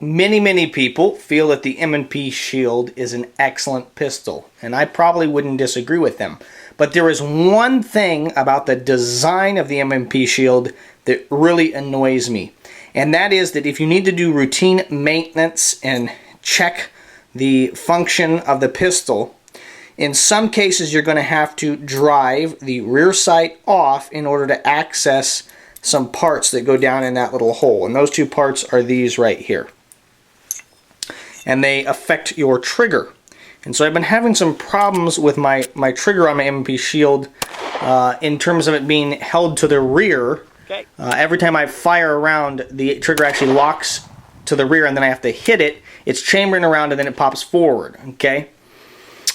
Many people feel that the M&P Shield is an excellent pistol, and I probably wouldn't disagree with them. But there is one thing about the design of the M&P Shield that really annoys me, and that is that if you need to do routine maintenance and check the function of the pistol, in some cases you're going to have to drive the rear sight off in order to access some parts that go down in that little hole, and those two parts are these right here. And they affect your trigger. And so I've been having some problems with my trigger on my M&P Shield in terms of it being held to the rear. Okay. Every time I fire around, the trigger actually locks to the rear, and then I have to hit it. It's chambering around and then it pops forward. Okay.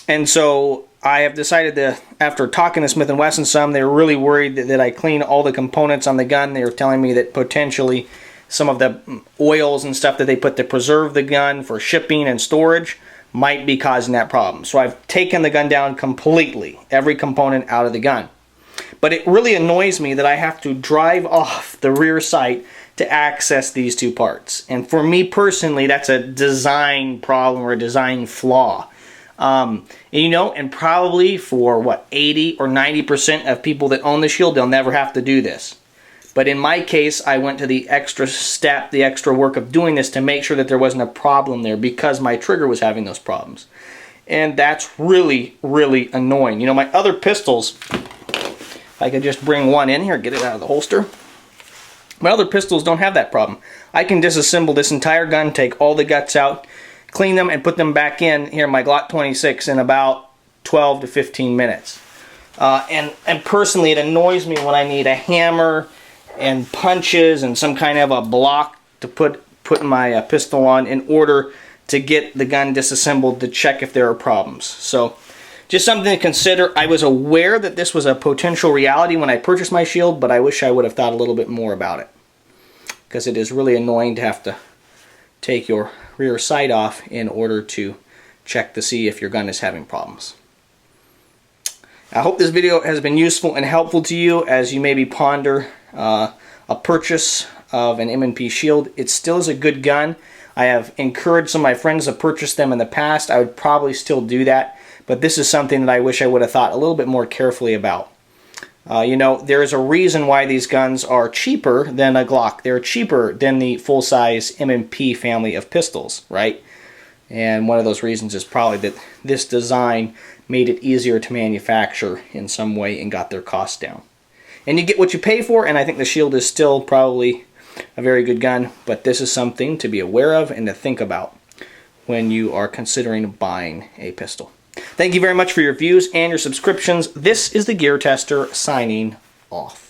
And so I have decided to, after talking to Smith and Wesson some, they were really worried that I clean all the components on the gun. They were telling me that potentially some of the oils and stuff that they put to preserve the gun for shipping and storage might be causing that problem. So I've taken the gun down completely, every component out of the gun. But it really annoys me that I have to drive off the rear sight to access these two parts. And for me personally, that's a design problem or a design flaw. And probably for what, 80 or 90% of people that own the Shield, they'll never have to do this. But in my case, I went to the extra step, the extra work of doing this to make sure that there wasn't a problem there because my trigger was having those problems. And that's really annoying. You know, my other pistols, if I could just bring one in here, get it out of the holster. My other pistols don't have that problem. I can disassemble this entire gun, take all the guts out, clean them, and put them back in here in my Glock 26 in about 12 to 15 minutes. And personally, it annoys me when I need a hammer and punches and some kind of a block to put my pistol on in order to get the gun disassembled to check if there are problems. So just something to consider. I was aware that this was a potential reality when I purchased my Shield, but I wish I would have thought a little bit more about it, because it is really annoying to have to take your rear sight off in order to check to see if your gun is having problems. I hope this video has been useful and helpful to you as you maybe ponder a purchase of an M&P Shield. It still is a good gun. I have encouraged some of my friends to purchase them in the past. I would probably still do that, but this is something that I wish I would have thought a little bit more carefully about. There is a reason why these guns are cheaper than a Glock. They're cheaper than the full-size M&P family of pistols, right? And one of those reasons is probably that this design made it easier to manufacture in some way and got their costs down. And you get what you pay for, and I think the Shield is still probably a very good gun, but this is something to be aware of and to think about when you are considering buying a pistol. Thank you very much for your views and your subscriptions. This is the Gear Tester signing off.